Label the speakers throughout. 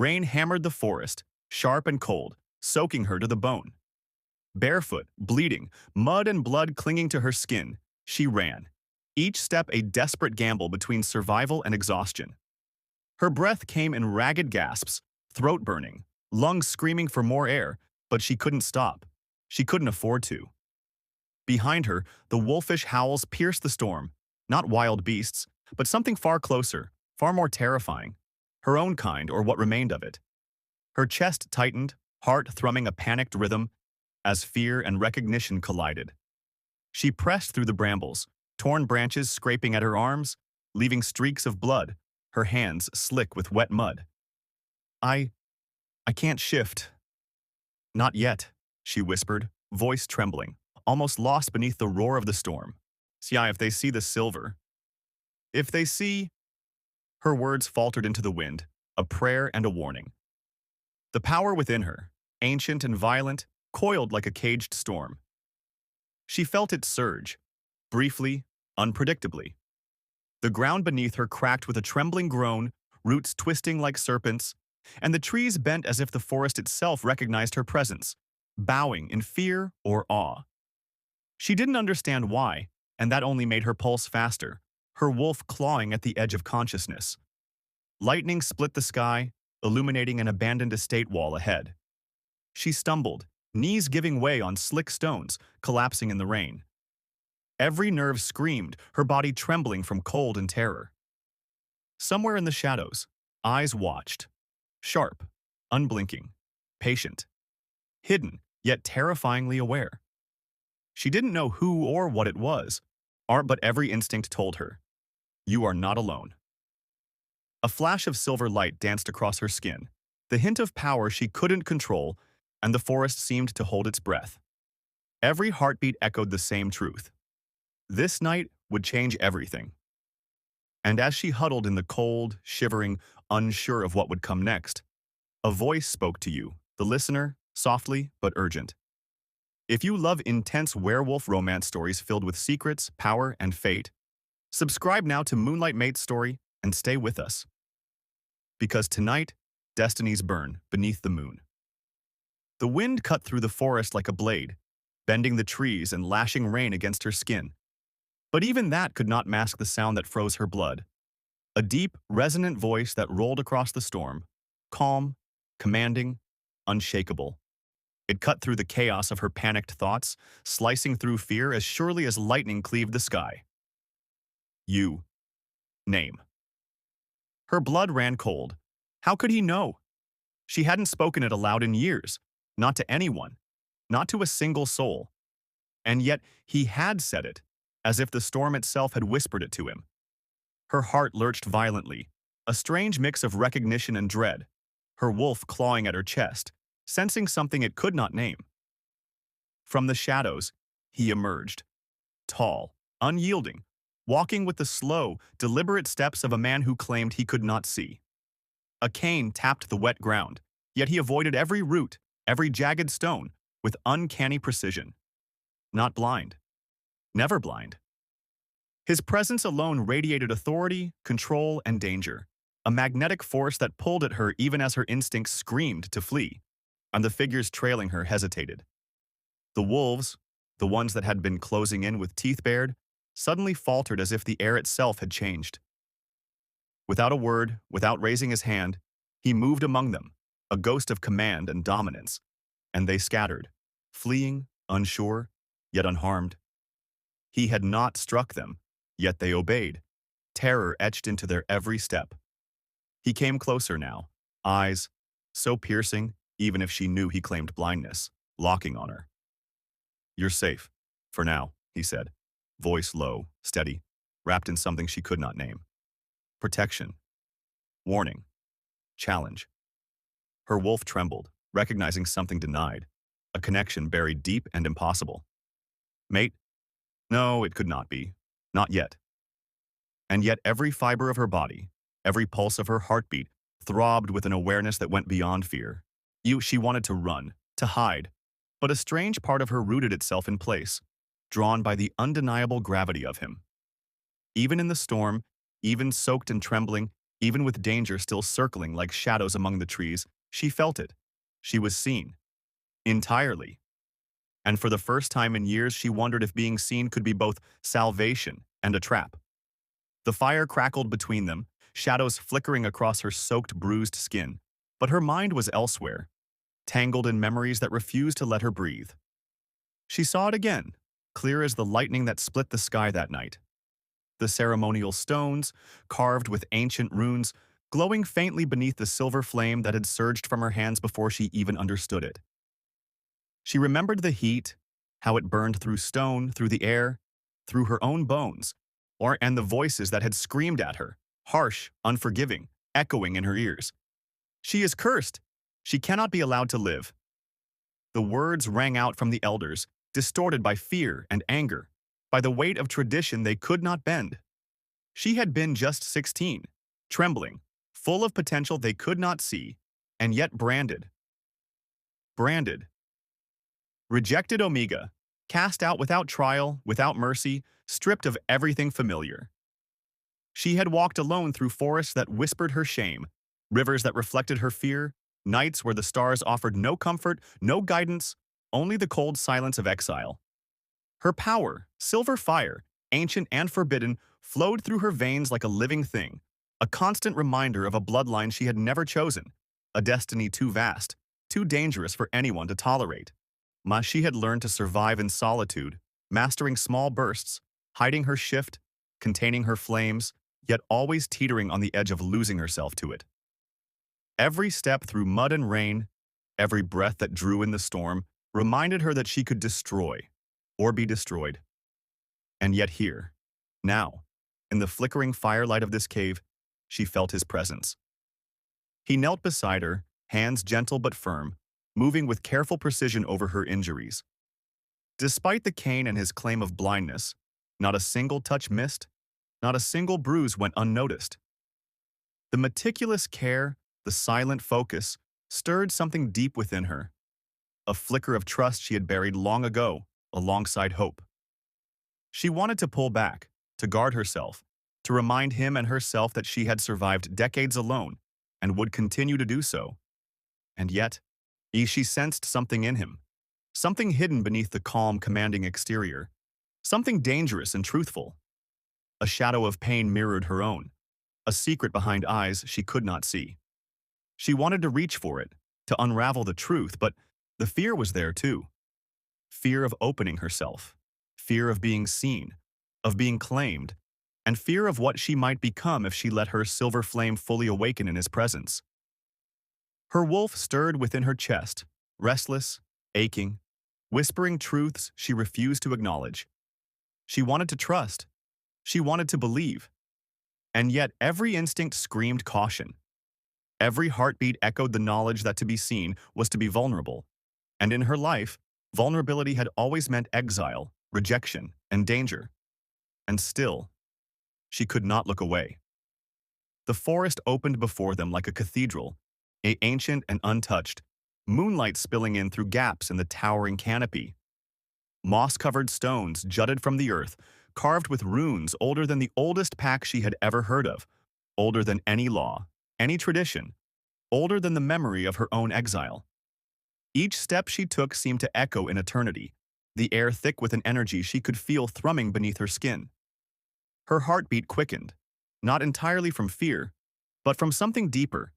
Speaker 1: Rain hammered the forest, sharp and cold, soaking her to the bone. Barefoot, bleeding, mud and blood clinging to her skin, she ran, each step a desperate gamble between survival and exhaustion. Her breath came in ragged gasps, throat burning, lungs screaming for more air, but she couldn't stop. She couldn't afford to. Behind her, the wolfish howls pierced the storm, not wild beasts, but something far closer, far more terrifying, her own kind or what remained of it. Her chest tightened, heart thrumming a panicked rhythm, as fear and recognition collided. She pressed through the brambles, torn branches scraping at her arms, leaving streaks of blood, her hands slick with wet mud. I can't shift. Not yet, she whispered, voice trembling, almost lost beneath the roar of the storm. Yeah, if they see the silver. If they see... Her words faltered into the wind, a prayer and a warning. The power within her, ancient and violent, coiled like a caged storm. She felt it surge, briefly, unpredictably. The ground beneath her cracked with a trembling groan, roots twisting like serpents, and the trees bent as if the forest itself recognized her presence, bowing in fear or awe. She didn't understand why, and that only made her pulse faster, her wolf clawing at the edge of consciousness. Lightning split the sky, illuminating an abandoned estate wall ahead. She stumbled, knees giving way on slick stones, collapsing in the rain. Every nerve screamed, her body trembling from cold and terror. Somewhere in the shadows, eyes watched. Sharp, unblinking, patient. Hidden, yet terrifyingly aware. She didn't know who or what it was, but every instinct told her, you are not alone. A flash of silver light danced across her skin, the hint of power she couldn't control, and the forest seemed to hold its breath. Every heartbeat echoed the same truth. This night would change everything. And as she huddled in the cold, shivering, unsure of what would come next, a voice spoke to you, the listener, softly but urgent. If you love intense werewolf romance stories filled with secrets, power, and fate, subscribe now to Moonlight Mate's story and stay with us. Because tonight, destinies burn beneath the moon. The wind cut through the forest like a blade, bending the trees and lashing rain against her skin. But even that could not mask the sound that froze her blood. A deep, resonant voice that rolled across the storm, calm, commanding, unshakable. It cut through the chaos of her panicked thoughts, slicing through fear as surely as lightning cleaved the sky. You. Name. Her blood ran cold. How could he know? She hadn't spoken it aloud in years, not to anyone, not to a single soul. And yet he had said it, as if the storm itself had whispered it to him. Her heart lurched violently, a strange mix of recognition and dread, her wolf clawing at her chest, sensing something it could not name. From the shadows, he emerged, tall, unyielding, walking with the slow, deliberate steps of a man who claimed he could not see. A cane tapped the wet ground, yet he avoided every root, every jagged stone, with uncanny precision. Not blind. Never blind. His presence alone radiated authority, control, and danger, a magnetic force that pulled at her even as her instincts screamed to flee, and the figures trailing her hesitated. The wolves, the ones that had been closing in with teeth bared, suddenly faltered as if the air itself had changed. Without a word, without raising his hand, he moved among them, a ghost of command and dominance, and they scattered, fleeing, unsure, yet unharmed. He had not struck them, yet they obeyed, terror etched into their every step. He came closer now, eyes, so piercing, even if she knew he claimed blindness, locking on her. You're safe, for now, he said, voice low, steady, wrapped in something she could not name. Protection. Warning. Challenge. Her wolf trembled, recognizing something denied, a connection buried deep and impossible. Mate? No, it could not be. Not yet. And yet every fiber of her body, every pulse of her heartbeat, throbbed with an awareness that went beyond fear. She wanted to run, to hide, but a strange part of her rooted itself in place, drawn by the undeniable gravity of him. Even in the storm, even soaked and trembling, Even with danger still circling like shadows among the trees, she felt it. She was seen. Entirely. And for the first time in years, she wondered if being seen could be both salvation and a trap. The fire crackled between them, shadows flickering across her soaked, bruised skin. But her mind was elsewhere, tangled in memories that refused to let her breathe. She saw it again, clear as the lightning that split the sky that night. The ceremonial stones, carved with ancient runes, glowing faintly beneath the silver flame that had surged from her hands before she even understood it. She remembered the heat, how it burned through stone, through the air, through her own bones, and the voices that had screamed at her, harsh, unforgiving, echoing in her ears. She is cursed. She cannot be allowed to live. The words rang out from the elders, distorted by fear and anger, by the weight of tradition they could not bend. She had been just 16, trembling, full of potential they could not see, and yet branded. Branded. Rejected Omega, cast out without trial, without mercy, stripped of everything familiar. She had walked alone through forests that whispered her shame, rivers that reflected her fear, nights where the stars offered no comfort, no guidance, only the cold silence of exile. Her power, silver fire, ancient and forbidden, flowed through her veins like a living thing, a constant reminder of a bloodline she had never chosen, a destiny too vast, too dangerous for anyone to tolerate. She had learned to survive in solitude, mastering small bursts, hiding her shift, containing her flames, yet always teetering on the edge of losing herself to it. Every step through mud and rain, every breath that drew in the storm, reminded her that she could destroy, or be destroyed. And yet here, now, in the flickering firelight of this cave, she felt his presence. He knelt beside her, hands gentle but firm, moving with careful precision over her injuries. Despite the cane and his claim of blindness, not a single touch missed, not a single bruise went unnoticed. The meticulous care, the silent focus, stirred something deep within her, a flicker of trust she had buried long ago, alongside hope. She wanted to pull back, to guard herself, to remind him and herself that she had survived decades alone and would continue to do so. And yet, she sensed something in him, something hidden beneath the calm, commanding exterior, something dangerous and truthful. A shadow of pain mirrored her own, a secret behind eyes she could not see. She wanted to reach for it, to unravel the truth, but the fear was there too. Fear of opening herself, fear of being seen, of being claimed, and fear of what she might become if she let her silver flame fully awaken in his presence. Her wolf stirred within her chest, restless, aching, whispering truths she refused to acknowledge. She wanted to trust. She wanted to believe. And yet every instinct screamed caution. Every heartbeat echoed the knowledge that to be seen was to be vulnerable. And in her life, vulnerability had always meant exile, rejection, and danger. And still, she could not look away. The forest opened before them like a cathedral, ancient and untouched, moonlight spilling in through gaps in the towering canopy. Moss-covered stones jutted from the earth, carved with runes older than the oldest pack she had ever heard of, older than any law, any tradition, older than the memory of her own exile. Each step she took seemed to echo in eternity, the air thick with an energy she could feel thrumming beneath her skin. Her heartbeat quickened, not entirely from fear, but from something deeper,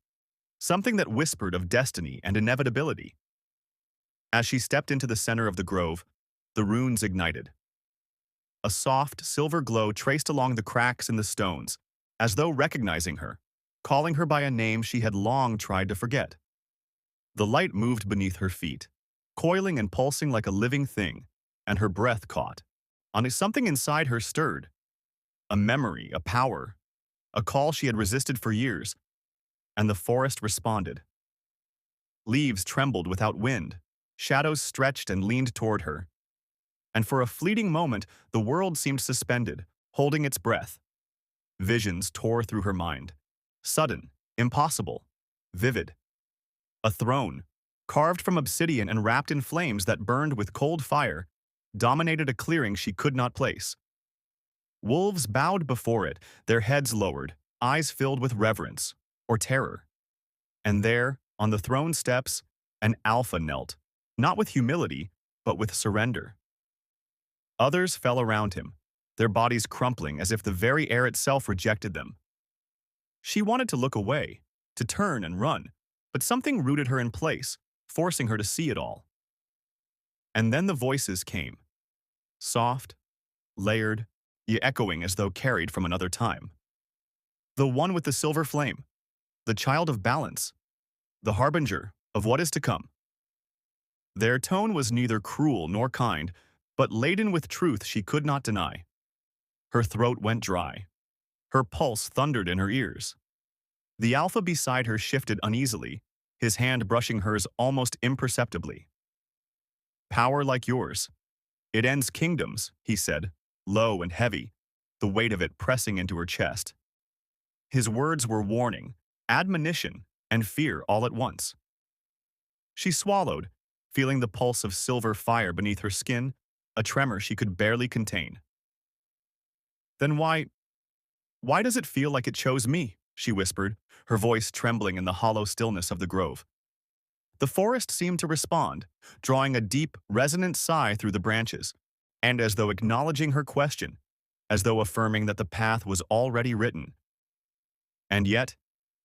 Speaker 1: something that whispered of destiny and inevitability. As she stepped into the center of the grove, the runes ignited. A soft, silver glow traced along the cracks in the stones, as though recognizing her, calling her by a name she had long tried to forget. The light moved beneath her feet, coiling and pulsing like a living thing, and her breath caught. Something inside her stirred. A memory, a power, a call she had resisted for years, and the forest responded. Leaves trembled without wind, shadows stretched and leaned toward her. And for a fleeting moment, the world seemed suspended, holding its breath. Visions tore through her mind. Sudden, impossible, vivid. A throne, carved from obsidian and wrapped in flames that burned with cold fire, dominated a clearing she could not place. Wolves bowed before it, their heads lowered, eyes filled with reverence or terror. And there, on the throne steps, an alpha knelt, not with humility, but with surrender. Others fell around him, their bodies crumpling as if the very air itself rejected them. She wanted to look away, to turn and run, but something rooted her in place, forcing her to see it all. And then the voices came, soft, layered, yet echoing as though carried from another time. The one with the silver flame, the child of balance, the harbinger of what is to come. Their tone was neither cruel nor kind, but laden with truth she could not deny. Her throat went dry. Her pulse thundered in her ears. The alpha beside her shifted uneasily, his hand brushing hers almost imperceptibly. "Power like yours. It ends kingdoms," he said, low and heavy, the weight of it pressing into her chest. His words were warning, admonition, and fear all at once. She swallowed, feeling the pulse of silver fire beneath her skin, a tremor she could barely contain. "Then why does it feel like it chose me?" she whispered, her voice trembling in the hollow stillness of the grove. The forest seemed to respond, drawing a deep, resonant sigh through the branches, and as though acknowledging her question, as though affirming that the path was already written. And yet,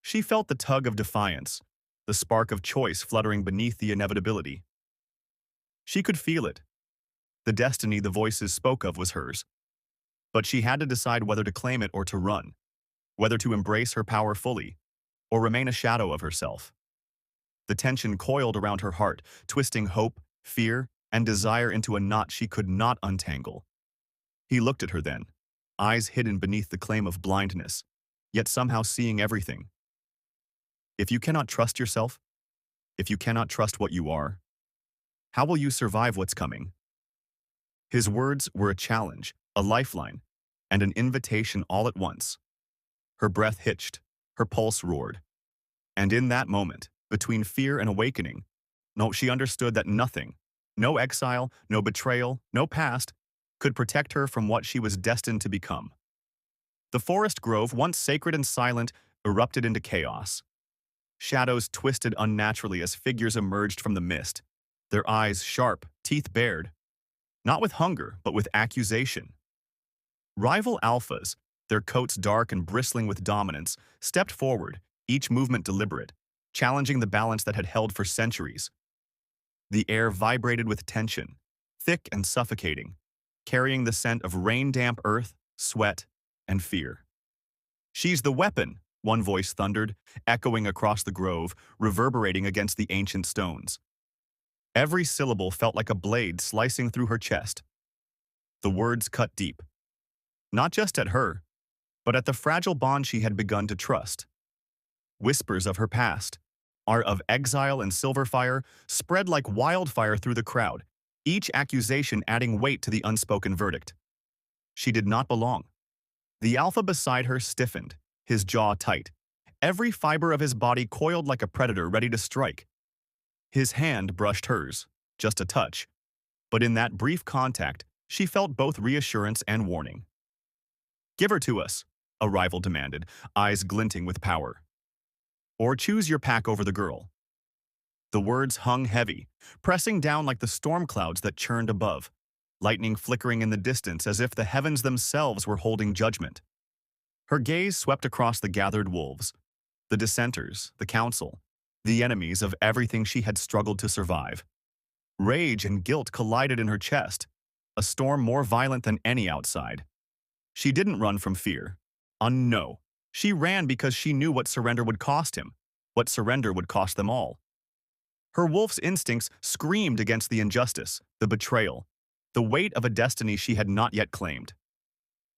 Speaker 1: she felt the tug of defiance, the spark of choice fluttering beneath the inevitability. She could feel it. The destiny the voices spoke of was hers. But she had to decide whether to claim it or to run, whether to embrace her power fully, or remain a shadow of herself. The tension coiled around her heart, twisting hope, fear, and desire into a knot she could not untangle. He looked at her then, eyes hidden beneath the claim of blindness, yet somehow seeing everything. "If you cannot trust yourself, if you cannot trust what you are, how will you survive what's coming?" His words were a challenge, a lifeline, and an invitation all at once. Her breath hitched, her pulse roared. And in that moment, between fear and awakening, she understood that nothing, no exile, no betrayal, no past, could protect her from what she was destined to become. The forest grove, once sacred and silent, erupted into chaos. Shadows twisted unnaturally as figures emerged from the mist, their eyes sharp, teeth bared, not with hunger, but with accusation. Rival alphas, their coats dark and bristling with dominance, stepped forward, each movement deliberate, challenging the balance that had held for centuries. The air vibrated with tension, thick and suffocating, carrying the scent of rain-damp earth, sweat, and fear. "She's the weapon," one voice thundered, echoing across the grove, reverberating against the ancient stones. Every syllable felt like a blade slicing through her chest. The words cut deep, not just at her, but at the fragile bond she had begun to trust. Whispers of her past, art of exile and silverfire, spread like wildfire through the crowd, each accusation adding weight to the unspoken verdict. She did not belong. The alpha beside her stiffened, his jaw tight, every fiber of his body coiled like a predator ready to strike. His hand brushed hers, just a touch, but in that brief contact, she felt both reassurance and warning. "Give her to us," a rival demanded, eyes glinting with power. "Or choose your pack over the girl." The words hung heavy, pressing down like the storm clouds that churned above, lightning flickering in the distance as if the heavens themselves were holding judgment. Her gaze swept across the gathered wolves, the dissenters, the council, the enemies of everything she had struggled to survive. Rage and guilt collided in her chest, a storm more violent than any outside. She didn't run from fear. No. She ran because she knew what surrender would cost him, what surrender would cost them all. Her wolf's instincts screamed against the injustice, the betrayal, the weight of a destiny she had not yet claimed.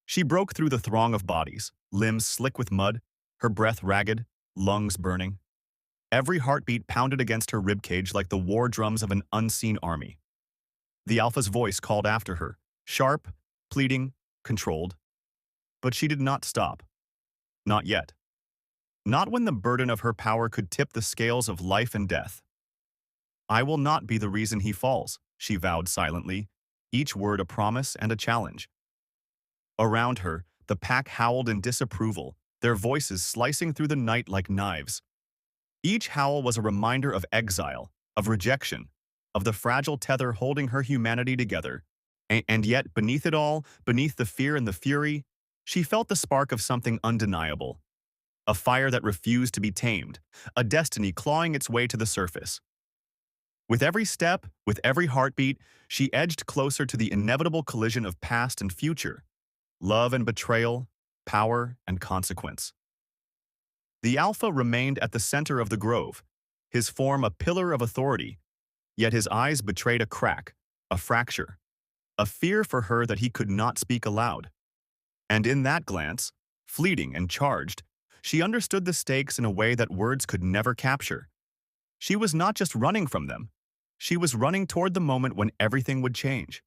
Speaker 1: She broke through the throng of bodies, limbs slick with mud, her breath ragged, lungs burning. Every heartbeat pounded against her ribcage like the war drums of an unseen army. The alpha's voice called after her, sharp, pleading, controlled. But she did not stop. Not yet. Not when the burden of her power could tip the scales of life and death. "I will not be the reason he falls," she vowed silently, each word a promise and a challenge. Around her, the pack howled in disapproval, their voices slicing through the night like knives. Each howl was a reminder of exile, of rejection, of the fragile tether holding her humanity together. And yet, beneath it all, beneath the fear and the fury, she felt the spark of something undeniable. A fire that refused to be tamed, a destiny clawing its way to the surface. With every step, with every heartbeat, she edged closer to the inevitable collision of past and future, love and betrayal, power and consequence. The Alpha remained at the center of the grove, his form a pillar of authority, yet his eyes betrayed a crack, a fracture, a fear for her that he could not speak aloud. And in that glance, fleeting and charged, she understood the stakes in a way that words could never capture. She was not just running from them. She was running toward the moment when everything would change,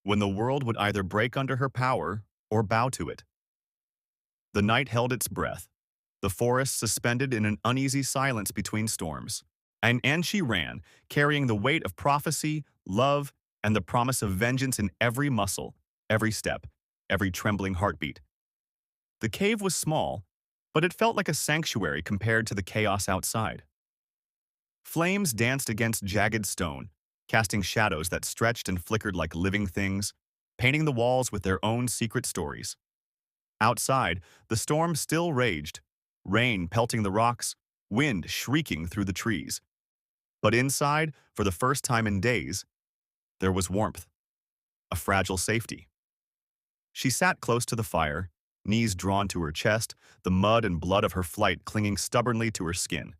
Speaker 1: when the world would either break under her power or bow to it. The night held its breath, the forest suspended in an uneasy silence between storms. And she ran, carrying the weight of prophecy, love, and the promise of vengeance in every muscle, every step, every trembling heartbeat. The cave was small, but it felt like a sanctuary compared to the chaos outside. Flames danced against jagged stone, casting shadows that stretched and flickered like living things, painting the walls with their own secret stories. Outside, the storm still raged, rain pelting the rocks, wind shrieking through the trees. But inside, for the first time in days, there was warmth, a fragile safety. She sat close to the fire, knees drawn to her chest, the mud and blood of her flight clinging stubbornly to her skin.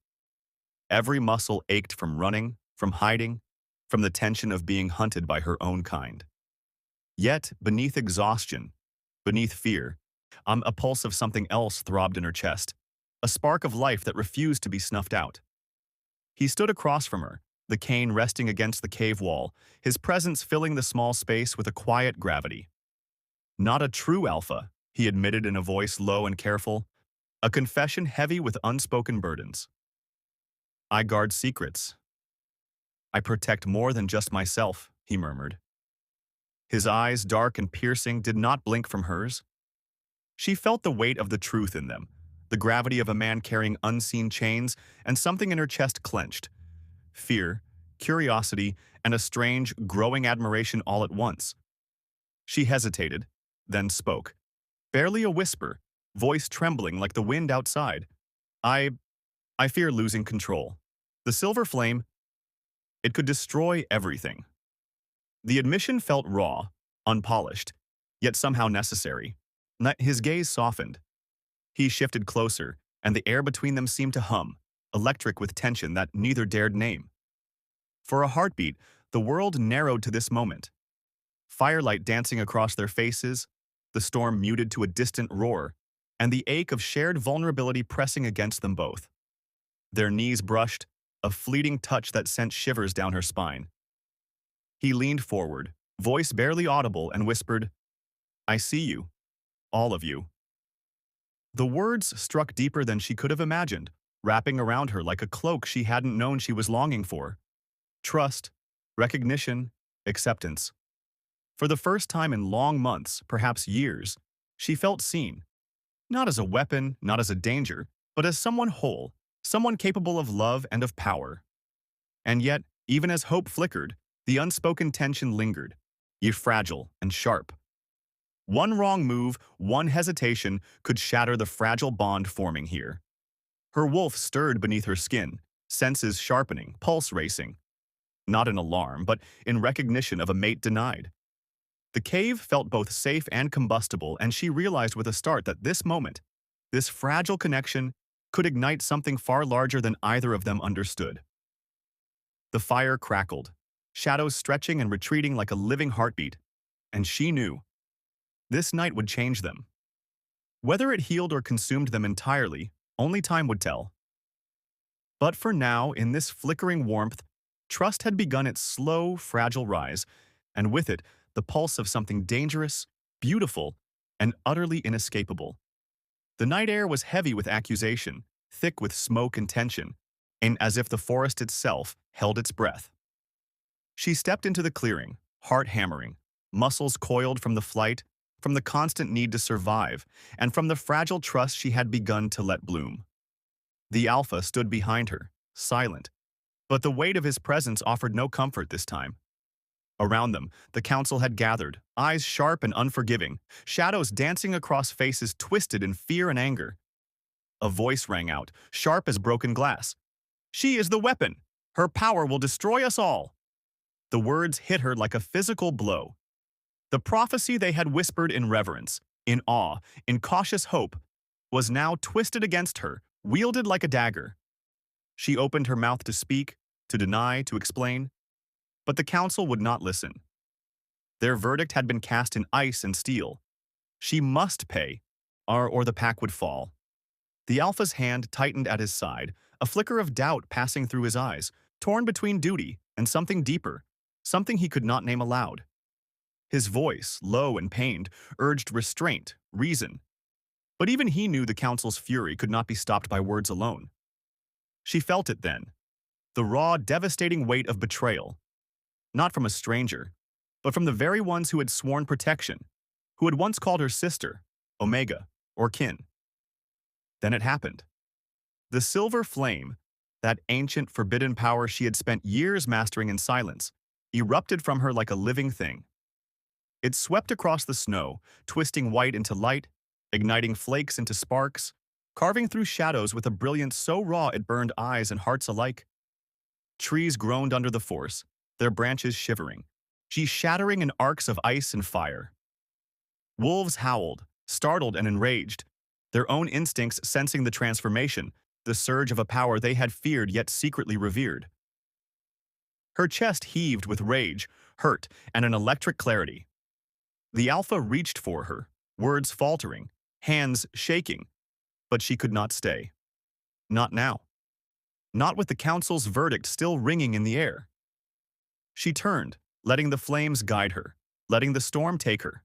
Speaker 1: Every muscle ached from running, from hiding, from the tension of being hunted by her own kind. Yet, beneath exhaustion, beneath fear, a pulse of something else throbbed in her chest, a spark of life that refused to be snuffed out. He stood across from her, the cane resting against the cave wall, his presence filling the small space with a quiet gravity. Not a true alpha, he admitted in a voice low and careful, a confession heavy with unspoken burdens. I guard secrets. I protect more than just myself, he murmured. His eyes, dark and piercing, did not blink from hers. She felt the weight of the truth in them, the gravity of a man carrying unseen chains, and something in her chest clenched. Fear, curiosity, and a strange, growing admiration all at once. She hesitated, then spoke. Barely a whisper, voice trembling like the wind outside. I fear losing control. The silver flame, it could destroy everything. The admission felt raw, unpolished, yet somehow necessary. His gaze softened. He shifted closer, and the air between them seemed to hum, electric with tension that neither dared name. For a heartbeat, the world narrowed to this moment. Firelight dancing across their faces, the storm muted to a distant roar, and the ache of shared vulnerability pressing against them both. Their knees brushed, a fleeting touch that sent shivers down her spine. He leaned forward, voice barely audible, and whispered, I see you, all of you. The words struck deeper than she could have imagined, wrapping around her like a cloak she hadn't known she was longing for. Trust, recognition, acceptance. For the first time in long months, perhaps years, she felt seen. Not as a weapon, not as a danger, but as someone whole, someone capable of love and of power. And yet, even as hope flickered, the unspoken tension lingered, yet fragile and sharp. One wrong move, one hesitation could shatter the fragile bond forming here. Her wolf stirred beneath her skin, senses sharpening, pulse racing. Not in alarm, but in recognition of a mate denied. The cave felt both safe and combustible, and she realized with a start that this moment, this fragile connection, could ignite something far larger than either of them understood. The fire crackled, shadows stretching and retreating like a living heartbeat, and she knew. This night would change them. Whether it healed or consumed them entirely, only time would tell. But for now, in this flickering warmth, trust had begun its slow, fragile rise, and with it, the pulse of something dangerous, beautiful, and utterly inescapable. The night air was heavy with accusation, thick with smoke and tension, and as if the forest itself held its breath. She stepped into the clearing, heart hammering, muscles coiled from the flight, from the constant need to survive, and from the fragile trust she had begun to let bloom. The Alpha stood behind her, silent, but the weight of his presence offered no comfort this time. Around them, the council had gathered, eyes sharp and unforgiving, shadows dancing across faces twisted in fear and anger. A voice rang out, sharp as broken glass. "She is the weapon! Her power will destroy us all!" The words hit her like a physical blow. The prophecy they had whispered in reverence, in awe, in cautious hope, was now twisted against her, wielded like a dagger. She opened her mouth to speak, to deny, to explain, but the council would not listen. Their verdict had been cast in ice and steel. She must pay, or the pack would fall. The Alpha's hand tightened at his side, a flicker of doubt passing through his eyes, torn between duty and something deeper, something he could not name aloud. His voice, low and pained, urged restraint, reason. But even he knew the council's fury could not be stopped by words alone. She felt it then, the raw, devastating weight of betrayal. Not from a stranger, but from the very ones who had sworn protection, who had once called her sister, Omega, or kin. Then it happened. The silver flame, that ancient, forbidden power she had spent years mastering in silence, erupted from her like a living thing. It swept across the snow, twisting white into light, igniting flakes into sparks, carving through shadows with a brilliance so raw it burned eyes and hearts alike. Trees groaned under the force, their branches shivering, shattering in arcs of ice and fire. Wolves howled, startled and enraged, their own instincts sensing the transformation, the surge of a power they had feared yet secretly revered. Her chest heaved with rage, hurt, and an electric clarity. The Alpha reached for her, words faltering, hands shaking, but she could not stay. Not now. Not with the council's verdict still ringing in the air. She turned, letting the flames guide her, letting the storm take her.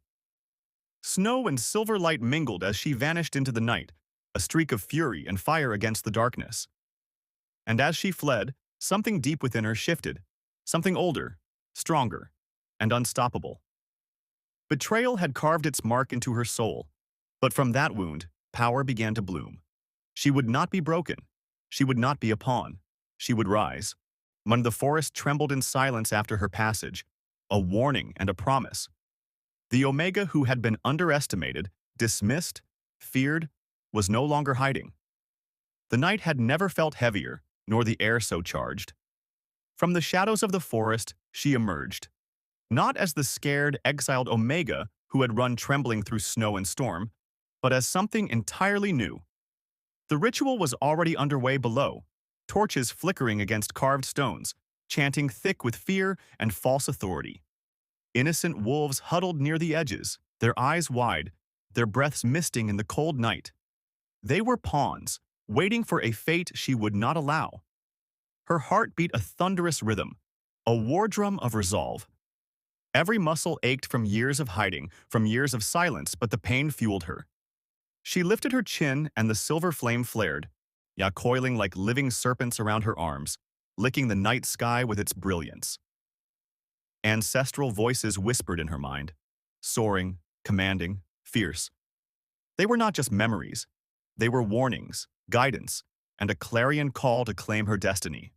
Speaker 1: Snow and silver light mingled as she vanished into the night, a streak of fury and fire against the darkness. And as she fled, something deep within her shifted, something older, stronger, and unstoppable. Betrayal had carved its mark into her soul, but from that wound, power began to bloom. She would not be broken. She would not be a pawn. She would rise. When the forest trembled in silence after her passage, a warning and a promise. The Omega who had been underestimated, dismissed, feared, was no longer hiding. The night had never felt heavier, nor the air so charged. From the shadows of the forest, she emerged. Not as the scared, exiled Omega who had run trembling through snow and storm, but as something entirely new. The ritual was already underway below, torches flickering against carved stones, chanting thick with fear and false authority. Innocent wolves huddled near the edges, their eyes wide, their breaths misting in the cold night. They were pawns, waiting for a fate she would not allow. Her heart beat a thunderous rhythm, a war drum of resolve. Every muscle ached from years of hiding, from years of silence, but the pain fueled her. She lifted her chin and the silver flame flared, coiling like living serpents around her arms, licking the night sky with its brilliance. Ancestral voices whispered in her mind, soaring, commanding, fierce. They were not just memories. They were warnings, guidance, and a clarion call to claim her destiny.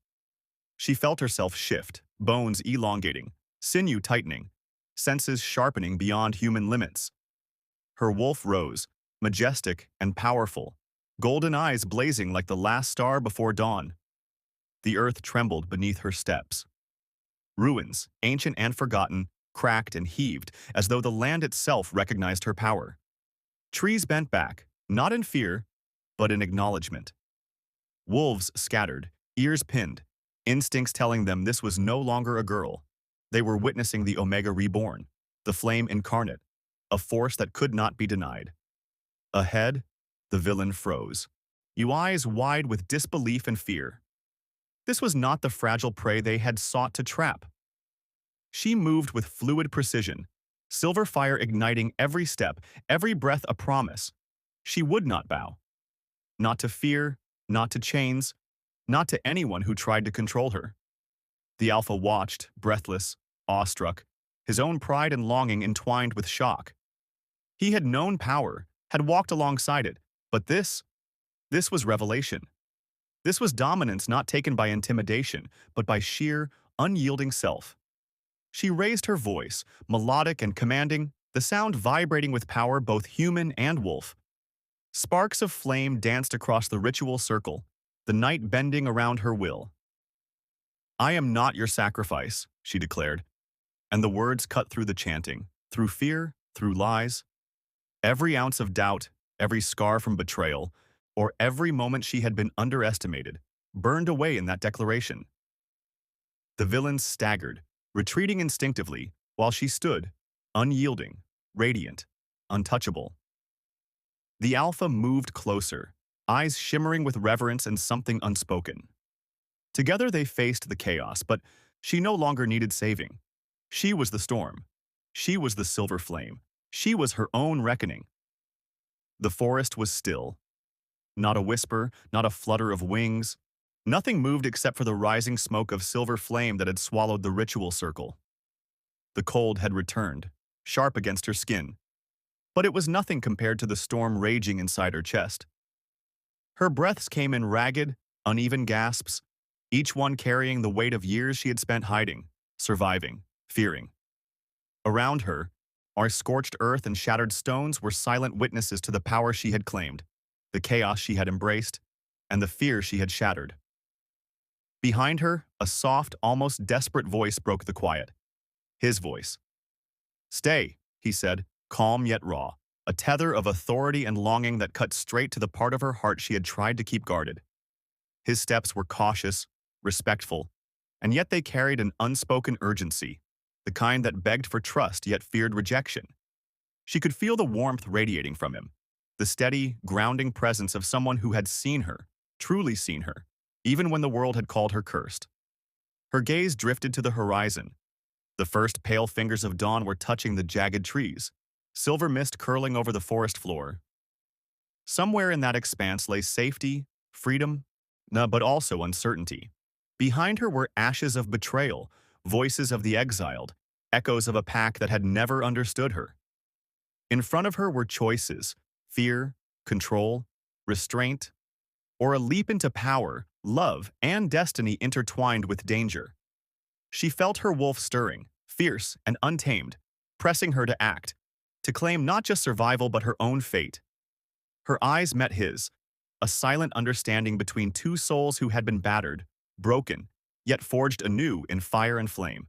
Speaker 1: She felt herself shift, bones elongating, sinew tightening, senses sharpening beyond human limits. Her wolf rose, majestic and powerful, golden eyes blazing like the last star before dawn. The earth trembled beneath her steps. Ruins, ancient and forgotten, cracked and heaved as though the land itself recognized her power. Trees bent back, not in fear, but in acknowledgement. Wolves scattered, ears pinned, instincts telling them this was no longer a girl. They were witnessing the Omega reborn, the flame incarnate, a force that could not be denied. Ahead, the villain froze, eyes wide with disbelief and fear. This was not the fragile prey they had sought to trap. She moved with fluid precision, silver fire igniting every step, every breath a promise. She would not bow. Not to fear, not to chains, not to anyone who tried to control her. The Alpha watched, breathless, awestruck, his own pride and longing entwined with shock. He had known power, had walked alongside it, but this was revelation. This was dominance not taken by intimidation, but by sheer, unyielding self. She raised her voice, melodic and commanding, the sound vibrating with power both human and wolf. Sparks of flame danced across the ritual circle, the night bending around her will. "I am not your sacrifice," she declared, and the words cut through the chanting, through fear, through lies. Every ounce of doubt, every scar from betrayal, or every moment she had been underestimated, burned away in that declaration. The villains staggered, retreating instinctively, while she stood, unyielding, radiant, untouchable. The Alpha moved closer, eyes shimmering with reverence and something unspoken. Together they faced the chaos, but she no longer needed saving. She was the storm. She was the silver flame. She was her own reckoning. The forest was still. Not a whisper, not a flutter of wings. Nothing moved except for the rising smoke of silver flame that had swallowed the ritual circle. The cold had returned, sharp against her skin, but it was nothing compared to the storm raging inside her chest. Her breaths came in ragged, uneven gasps, each one carrying the weight of years she had spent hiding, surviving, fearing. Around her, our scorched earth and shattered stones were silent witnesses to the power she had claimed, the chaos she had embraced, and the fear she had shattered. Behind her, a soft, almost desperate voice broke the quiet. His voice. "Stay," he said, calm yet raw, a tether of authority and longing that cut straight to the part of her heart she had tried to keep guarded. His steps were cautious, respectful, and yet they carried an unspoken urgency, the kind that begged for trust yet feared rejection. She could feel the warmth radiating from him, the steady, grounding presence of someone who had seen her, truly seen her, even when the world had called her cursed. Her gaze drifted to the horizon. The first pale fingers of dawn were touching the jagged trees, silver mist curling over the forest floor. Somewhere in that expanse lay safety, freedom, but also uncertainty. Behind her were ashes of betrayal, voices of the exiled, echoes of a pack that had never understood her. In front of her were choices, fear, control, restraint, or a leap into power, love, and destiny intertwined with danger. She felt her wolf stirring, fierce and untamed, pressing her to act, to claim not just survival but her own fate. Her eyes met his, a silent understanding between two souls who had been battered, broken, yet forged anew in fire and flame.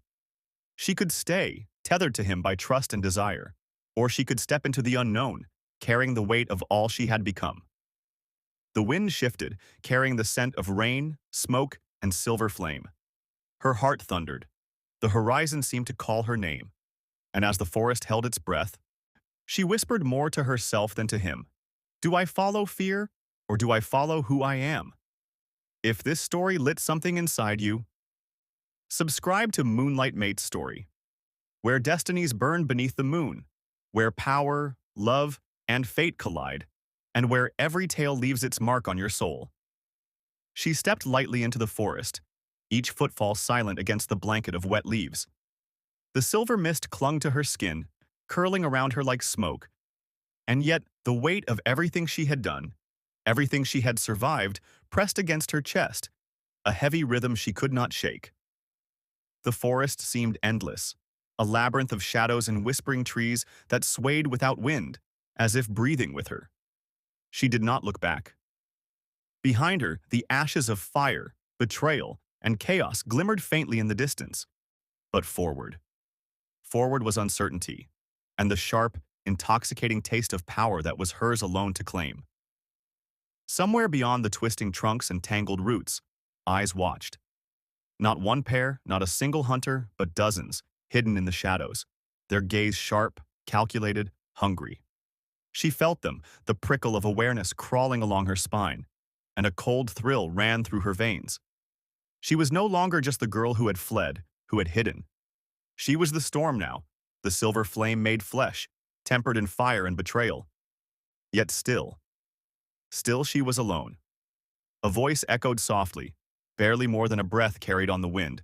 Speaker 1: She could stay, tethered to him by trust and desire, or she could step into the unknown, carrying the weight of all she had become. The wind shifted, carrying the scent of rain, smoke, and silver flame. Her heart thundered. The horizon seemed to call her name, and as the forest held its breath, she whispered more to herself than to him. "Do I follow fear, or do I follow who I am?" If this story lit something inside you, subscribe to Moonlight Mate's story, where destinies burn beneath the moon, where power, love, and fate collide, and where every tale leaves its mark on your soul. She stepped lightly into the forest, each footfall silent against the blanket of wet leaves. The silver mist clung to her skin, curling around her like smoke, and yet the weight of everything she had done, everything she had survived, pressed against her chest, a heavy rhythm she could not shake. The forest seemed endless, a labyrinth of shadows and whispering trees that swayed without wind, as if breathing with her. She did not look back. Behind her, the ashes of fire, betrayal, and chaos glimmered faintly in the distance. But forward. Forward was uncertainty, and the sharp, intoxicating taste of power that was hers alone to claim. Somewhere beyond the twisting trunks and tangled roots, eyes watched. Not one pair, not a single hunter, but dozens, hidden in the shadows, their gaze sharp, calculated, hungry. She felt them, the prickle of awareness crawling along her spine, and a cold thrill ran through her veins. She was no longer just the girl who had fled, who had hidden. She was the storm now, the silver flame made flesh, tempered in fire and betrayal. Yet still she was alone. A voice echoed softly, barely more than a breath carried on the wind,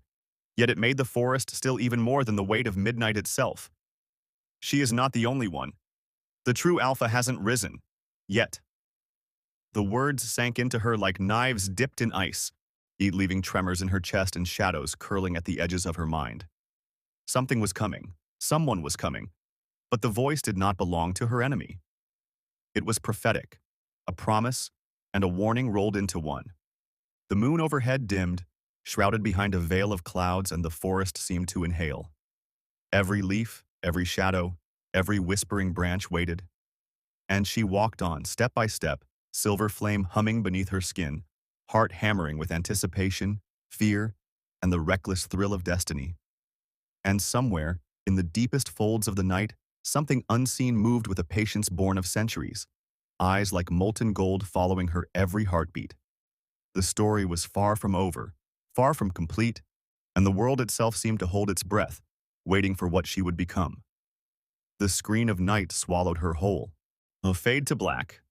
Speaker 1: yet it made the forest still even more than the weight of midnight itself. She is not the only one. The true alpha hasn't risen. Yet. The words sank into her like knives dipped in ice, leaving tremors in her chest and shadows curling at the edges of her mind. Something was coming. Someone was coming. But the voice did not belong to her enemy. It was prophetic, a promise, and a warning rolled into one. The moon overhead dimmed, shrouded behind a veil of clouds, and the forest seemed to inhale. Every leaf, every shadow, every whispering branch waited. And she walked on, step by step, silver flame humming beneath her skin, heart hammering with anticipation, fear, and the reckless thrill of destiny. And somewhere, in the deepest folds of the night, something unseen moved with a patience born of centuries, eyes like molten gold following her every heartbeat. The story was far from over, far from complete, and the world itself seemed to hold its breath, waiting for what she would become. The screen of night swallowed her whole. A fade to black,